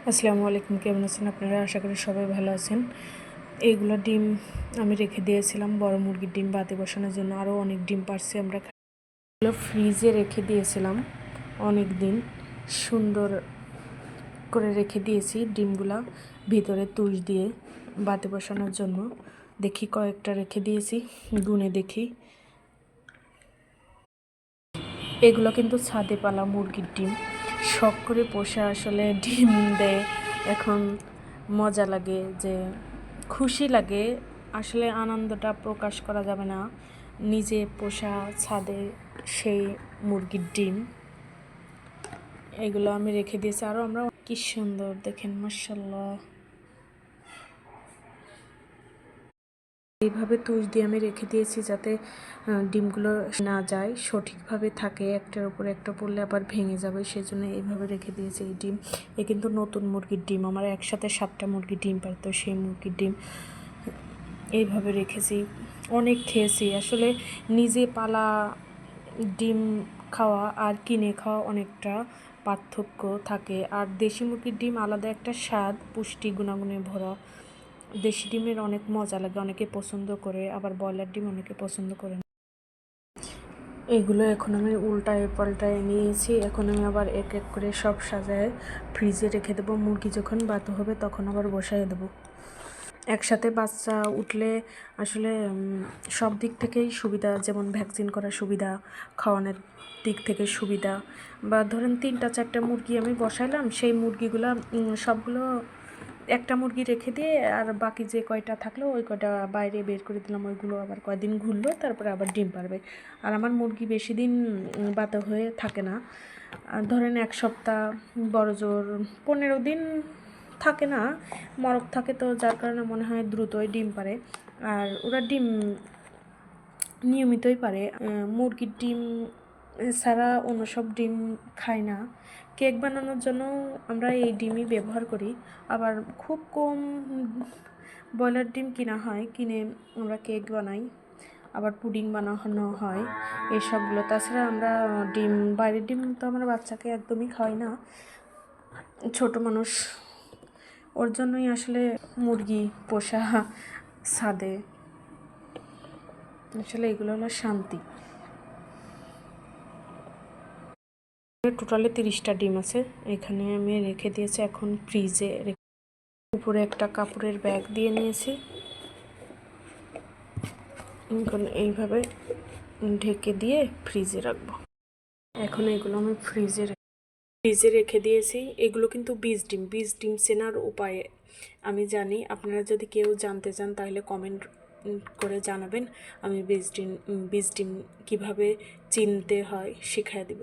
আসসালামু আলাইকুম, কেমন আছেন আপনারা? আশা করি সবাই ভালো আছেন। এইগুলো ডিম আমি রেখে দিয়েছিলাম বড় মুরগির ডিম বাতি বসানোর জন্য। আরও অনেক ডিম পারছি আমরা। এগুলো ফ্রিজে রেখে দিয়েছিলাম অনেক দিন, সুন্দর করে রেখে দিয়েছি ডিমগুলা ভিতরে তুষ দিয়ে বাতি বসানোর জন্য। দেখি কয়েকটা রেখে দিয়েছি, গুনে দেখি। এগুলো কিন্তু ছাদে পালা মুরগির ডিম, শখ করে পোষা আসলে ডিম দেয়। এখন মজা লাগে, যে খুশি লাগে, আসলে আনন্দটা প্রকাশ করা যাবে না। নিজে পোষা ছাদে সেই মুরগির ডিম, এগুলো আমি রেখে দিয়েছি। আরও আমরা কি সুন্দর দেখেন, মাশাআল্লাহ। এইভাবে তুষ দিয়ে আমি রেখে দিয়েছি যাতে ডিমগুলো না যায়, সঠিকভাবে থাকে। একটার উপরে একটা পড়লে আবার ভেঙে যাবে, সেজন্য এইভাবে রেখে দিয়েছি এই ডিম। এ কিন্তু নতুন মুরগির ডিম, আমার একসাথে 7টা মুরগির ডিম পারতো, সেই মুরগির ডিম এইভাবে রেখেছি। অনেক খেয়েছি আসলে। নিজে পালা ডিম খাওয়া আর কিনে খাওয়া অনেকটা পার্থক্য থাকে। আর দেশি মুরগির ডিম আলাদা একটা স্বাদ, পুষ্টি গুণাগুণে ভরা। দেশি ডিমের অনেক মজা লাগে, অনেকে পছন্দ করে, আবার ব্রয়লার ডিম অনেকে পছন্দ করে না। এগুলো এখন আমি উল্টায় পাল্টায় নিয়েছি। এখন আমি আবার এক এক করে সব সাজায় ফ্রিজে রেখে দেবো। মুরগি যখন বাত হবে তখন আবার বসাই দেবো। একসাথে বাচ্চা উঠলে আসলে সব দিক থেকেই সুবিধা, যেমন ভ্যাকসিন করার সুবিধা, খাওয়ানোর দিক থেকে সুবিধা। বা ধরেন 3টা 4টা মুরগি আমি বসাইলাম, সেই মুরগিগুলো সবগুলো একটা মুরগি রেখে দিয়ে আর বাকি যে কয়টা থাকলো ওই কয়টা বাইরে বের করে দিলাম। ওইগুলো আবার কয়দিন ঘুরলো, তারপরে আবার ডিম পারবে। আর আমার মুরগি বেশি দিন বাতা হয়ে থাকে না, ধরেন 1 সপ্তাহ, বড় জোর 15 দিন থাকে না, মরক থাকে, তো যার কারণে মনে হয় দ্রুতই ডিম পারে। আর ওরা ডিম নিয়মিতই পারে। মুরগির ডিম ছাড়া অন্য সব ডিম খাই না। কেক বানানোর জন্য আমরা এই ডিমই ব্যবহার করি। আবার খুব কম ব্রয়লার ডিম কিনা হয়, কিনে আমরা কেক বানাই, আবার পুডিং বানানো হয়, এইসবগুলো। তাছাড়া আমরা ডিম, বাইরের ডিম তো আমরা বাচ্চাকে একদমই খাওয়াই না, ছোট মানুষ, ওর জন্যই আসলে মুরগি পোষা ছাদে। আসলে এগুলো হলো শান্তি। টোটালে 30টা ডিম আছে, এখানে আমি রেখে দিয়েছি। এখন ফ্রিজে উপরে একটা কাপড়ের ব্যাগ দিয়ে নিয়েছি। এখন এইভাবে ঢেকে দিয়ে ফ্রিজে রাখবো। এখন এগুলো আমি ফ্রিজে রেখে দিয়েছি। এগুলো কিন্তু বীজ ডিম চেনার উপায় আমি জানি। আপনারা যদি কেউ জানতে চান তাহলে কমেন্ট করে জানাবেন, আমি বীজ ডিম কীভাবে চিনতে হয় শিখিয়ে দেব।